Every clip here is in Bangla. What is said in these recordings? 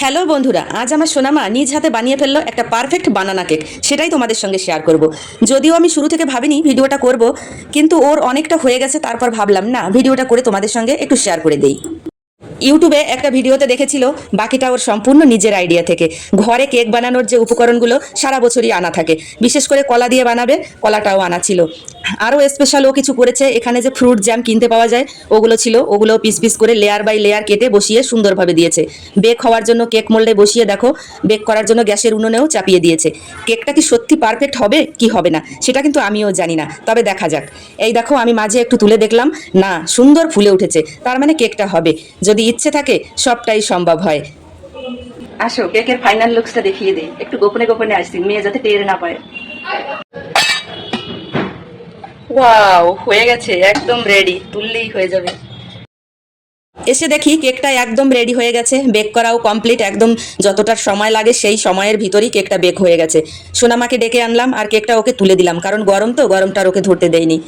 হ্যালো বন্ধুরা, আজ আমার সোনামা নিজ হাতে বানিয়ে ফেললো একটা পারফেক্ট বানানা কেক। সেটাই তোমাদের সঙ্গে শেয়ার করব। যদিও আমি শুরু থেকে ভাবিনি ভিডিওটা করব, কিন্তু ওর অনেকটা হয়ে গেছে, তারপর ভাবলাম না ভিডিওটা করে তোমাদের সঙ্গে একটু শেয়ার করে দেই। ইউটিউবে একটা ভিডিওতে দেখেছিল, বাকিটা ওর সম্পূর্ণ নিজের আইডিয়া থেকে। ঘরে কেক বানানোর যে উপকরণগুলো সারা বছরই আনা থাকে, বিশেষ করে কলা দিয়ে বানাবে, কলাটাও আনা ছিল। আরও স্পেশাল ও কিছু করেছে, এখানে যে ফ্রুট জ্যাম কিনতে পাওয়া যায় ওগুলো ছিল, ওগুলো পিস পিস করে লেয়ার বাই লেয়ার কেটে বসিয়ে সুন্দরভাবে দিয়েছে। বেক হওয়ার জন্য কেক মোল্ডে বসিয়ে দেখো, বেক করার জন্য গ্যাসের উনুনেও চাপিয়ে দিয়েছে। কেকটা কি সত্যি পারফেক্ট হবে কি হবে না সেটা কিন্তু আমিও জানি না, তবে দেখা যাক। এই দেখো, আমি মাঝে একটু তুলে দেখলাম, না সুন্দর ফুলে উঠেছে, তার মানে কেকটা হবে। যদি ইচ্ছে থাকে সবটাই সম্ভব হয়। আসো কেকের ফাইনাল লুকসটা দেখিয়ে দিই, একটু গোপনে গোপনে আসছি, মেয়ে যাতে টের না পায়। ওয়াও, হয়ে গেছে, একদম রেডি, তুললেই হয়ে যাবে। এসে দেখি কেকটা একদম রেডি হয়ে গেছে, বেক করাও কমপ্লিট, একদম যতটা সময় লাগে সেই সময়ের ভিতরেই কেকটা বেক হয়ে গেছে। সোনামাকে ডেকে আনলাম আর কেকটা ওকে তুলে দিলাম, কারণ গরম তো, গরমটা আর ওকে ধরতে দেয়নি।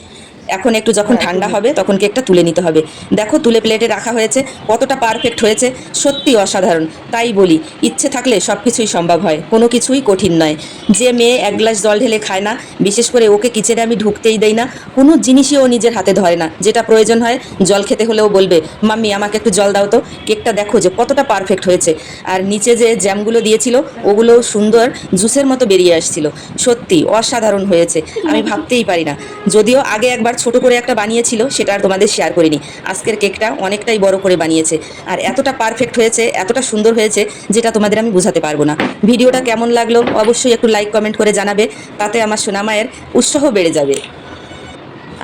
এখন একটু যখন ঠান্ডা হবে তখন কেকটা তুলে নিতে হবে। দেখো তুলে প্লেটে রাখা হয়েছে, কতটা পারফেক্ট হয়েছে, সত্যি অসাধারণ। তাই বলি, ইচ্ছে থাকলে সব কিছুই সম্ভব হয়, কোনো কিছুই কঠিন নয়। যে মেয়ে এক গ্লাস জল ঢেলে খায় না, বিশেষ করে ওকে কিচেনে আমি ঢুকতেই দেই না, কোনো জিনিসই ও নিজের হাতে ধরে না। যেটা প্রয়োজন হয়, জল খেতে হলেও বলবে মাম্মি আমাকে একটু জল দাও তো। কেকটা দেখো যে কতটা পারফেক্ট হয়েছে। আর নিচে যে জ্যামগুলো দিয়েছিল ওগুলো সুন্দর জুসের মতো বেরিয়ে আসছিল। সত্যি অসাধারণ হয়েছে, আমি ভাবতেই পারি না। যদিও আগে একবার ছোট করে একটা বানিয়েছিল, সেটা আর তোমাদের শেয়ার করিনি। আজকের কেকটা অনেকটাই বড় করে বানিয়েছে, আর এতটা পারফেক্ট হয়েছে, এতটা সুন্দর হয়েছে, যেটা তোমাদের আমি বোঝাতে পারবো না। ভিডিওটা কেমন লাগলো অবশ্যই একটু লাইক কমেন্ট করে জানাবে, তাতে আমার সোনামায়ের উৎসাহ বেড়ে যাবে।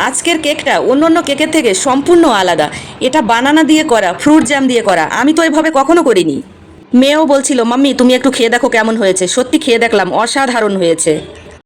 আজকের কেকটা অন্য অন্য কেকের থেকে সম্পূর্ণ আলাদা। এটা বানানা দিয়ে করা, ফ্রুট জ্যাম দিয়ে করা, আমি তো এভাবে কখনো করিনি। মেয়েও বলছিল মাম্মি তুমি একটু খেয়ে দেখো কেমন হয়েছে। সত্যি খেয়ে দেখলাম, অসাধারণ হয়েছে।